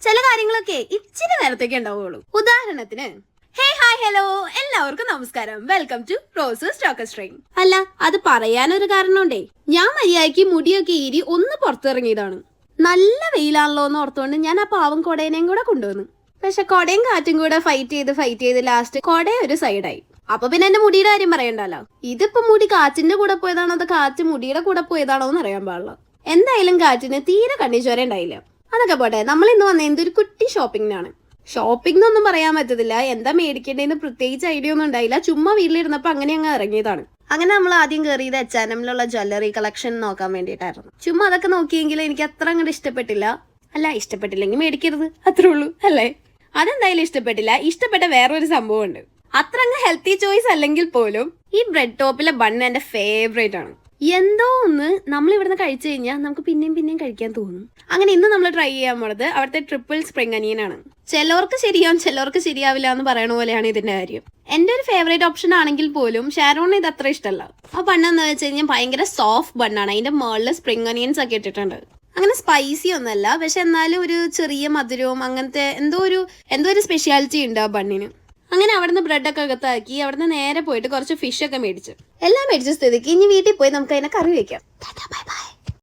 ചില കാര്യങ്ങളൊക്കെ ഇച്ചിരി നേരത്തേക്ക് ഉണ്ടാവുള്ളൂ. ഉദാഹരണത്തിന് ഹായ് ഹലോ എല്ലാവർക്കും നമസ്കാരം, welcome to rose stock strain. അല്ല, അത് പറയാനൊരു കാരണമുണ്ടേ. ഞാൻ മര്യാദയ്ക്ക് മുടിയൊക്കെ ഈരി ഒന്ന് പുറത്തിറങ്ങിയതാണ്. നല്ല വെയിലാണല്ലോ എന്ന് ഓർത്തുകൊണ്ട് ഞാൻ ആ പാവം കൊടേനേയും കൂടെ കൊണ്ടുവന്നു. പക്ഷെ കൊടയും കാറ്റും കൂടെ ഫൈറ്റ് ചെയ്ത് ലാസ്റ്റ് കൊട ഒരു സൈഡായി. അപ്പൊ പിന്നെ എന്റെ മുടിയുടെ കാര്യം പറയണ്ടല്ലോ. ഇതിപ്പോ മുടി കാറ്റിന്റെ കൂടെ പോയതാണോ അതോ കാറ്റ് മുടിയുടെ കൂടെ പോയതാണോ എന്ന് അറിയാൻ പാടില്ല. എന്തായാലും കാറ്റിന് തീരെ കണ്ണിച്ചോര ഉണ്ടായില്ല. അതൊക്കെ പോട്ടെ, നമ്മൾ ഇന്ന് വന്ന എന്തൊരു കുട്ടി ഷോപ്പിങ്ങിനാണ്. ഷോപ്പിംഗ് എന്നൊന്നും പറയാൻ പറ്റത്തില്ല, എന്താ മേടിക്കേണ്ടതെന്ന് പ്രത്യേകിച്ച് ഐഡിയ ഒന്നും ഉണ്ടായില്ല. ചുമ്മാ വീട്ടിലിരുന്നപ്പോ അങ്ങനെ അങ്ങ് ഇറങ്ങിയതാണ്. അങ്ങനെ നമ്മൾ ആദ്യം കയറിയത് H&Mലുള്ള ജ്വല്ലറി കളക്ഷൻ നോക്കാൻ വേണ്ടിയിട്ടായിരുന്നു. ചുമ്മാ അതൊക്കെ നോക്കിയെങ്കിലും എനിക്ക് അത്ര അങ്ങോട്ട് ഇഷ്ടപ്പെട്ടില്ല. അല്ല, ഇഷ്ടപ്പെട്ടില്ലെങ്കിൽ മേടിക്കരുത്, അത്രേ ഉള്ളൂ അല്ലേ. അതെന്തായാലും ഇഷ്ടപ്പെട്ടില്ല. ഇഷ്ടപ്പെട്ട വേറൊരു സംഭവം ഉണ്ട്. അത്ര അങ്ങ് ഹെൽത്തി ചോയ്സ് അല്ലെങ്കിൽ പോലും ഈ ബ്രെഡ് ടോപ്പിലെ ബൺ എന്റെ ഫേവറേറ്റ് ആണ്. എന്തോ ഒന്ന് നമ്മൾ ഇവിടുന്ന് കഴിച്ചു കഴിഞ്ഞാൽ നമുക്ക് പിന്നെയും കഴിക്കാൻ തോന്നും. അങ്ങനെ ഇന്ന് നമ്മൾ ട്രൈ ചെയ്യാൻ പോണത് അവിടുത്തെ ട്രിപ്പിൾ സ്പ്രിംഗ് അനിയനാണ്. ചിലവർക്ക് ശരിയാവും, ചിലവർക്ക് ശരിയാവില്ല എന്ന് പറയണ പോലെയാണ് ഇതിന്റെ കാര്യം. എന്റെ ഒരു ഫേവറേറ്റ് ഓപ്ഷൻ ആണെങ്കിൽ പോലും ഷാരോണിന് ഇത് അത്ര ഇഷ്ടമല്ല. ആ ബണ്ണെന്ന് വെച്ച് കഴിഞ്ഞാൽ ഭയങ്കര സോഫ്റ്റ് ബണ്ണാണ്. അതിന്റെ മുകളിൽ സ്പ്രിംഗ് അനിയൻസ് ഒക്കെ ഇട്ടിട്ടുണ്ട്. അങ്ങനെ സ്പൈസി ഒന്നല്ല, പക്ഷെ എന്നാലും ഒരു ചെറിയ മധുരവും അങ്ങനത്തെ എന്തോ ഒരു സ്പെഷ്യാലിറ്റി ഉണ്ട് ആ ബണ്ണിന്. അങ്ങനെ അവിടുന്ന് ബ്രെഡൊക്കെ അകത്താക്കി അവിടുന്ന് നേരെ പോയിട്ട് കുറച്ച് ഫിഷൊക്കെ മേടിച്ചു. എല്ലാം മേടിച്ച സ്ഥിതിക്ക് ഇനി വീട്ടിൽ പോയി നമുക്ക് അതിനെ കറി വെക്കാം.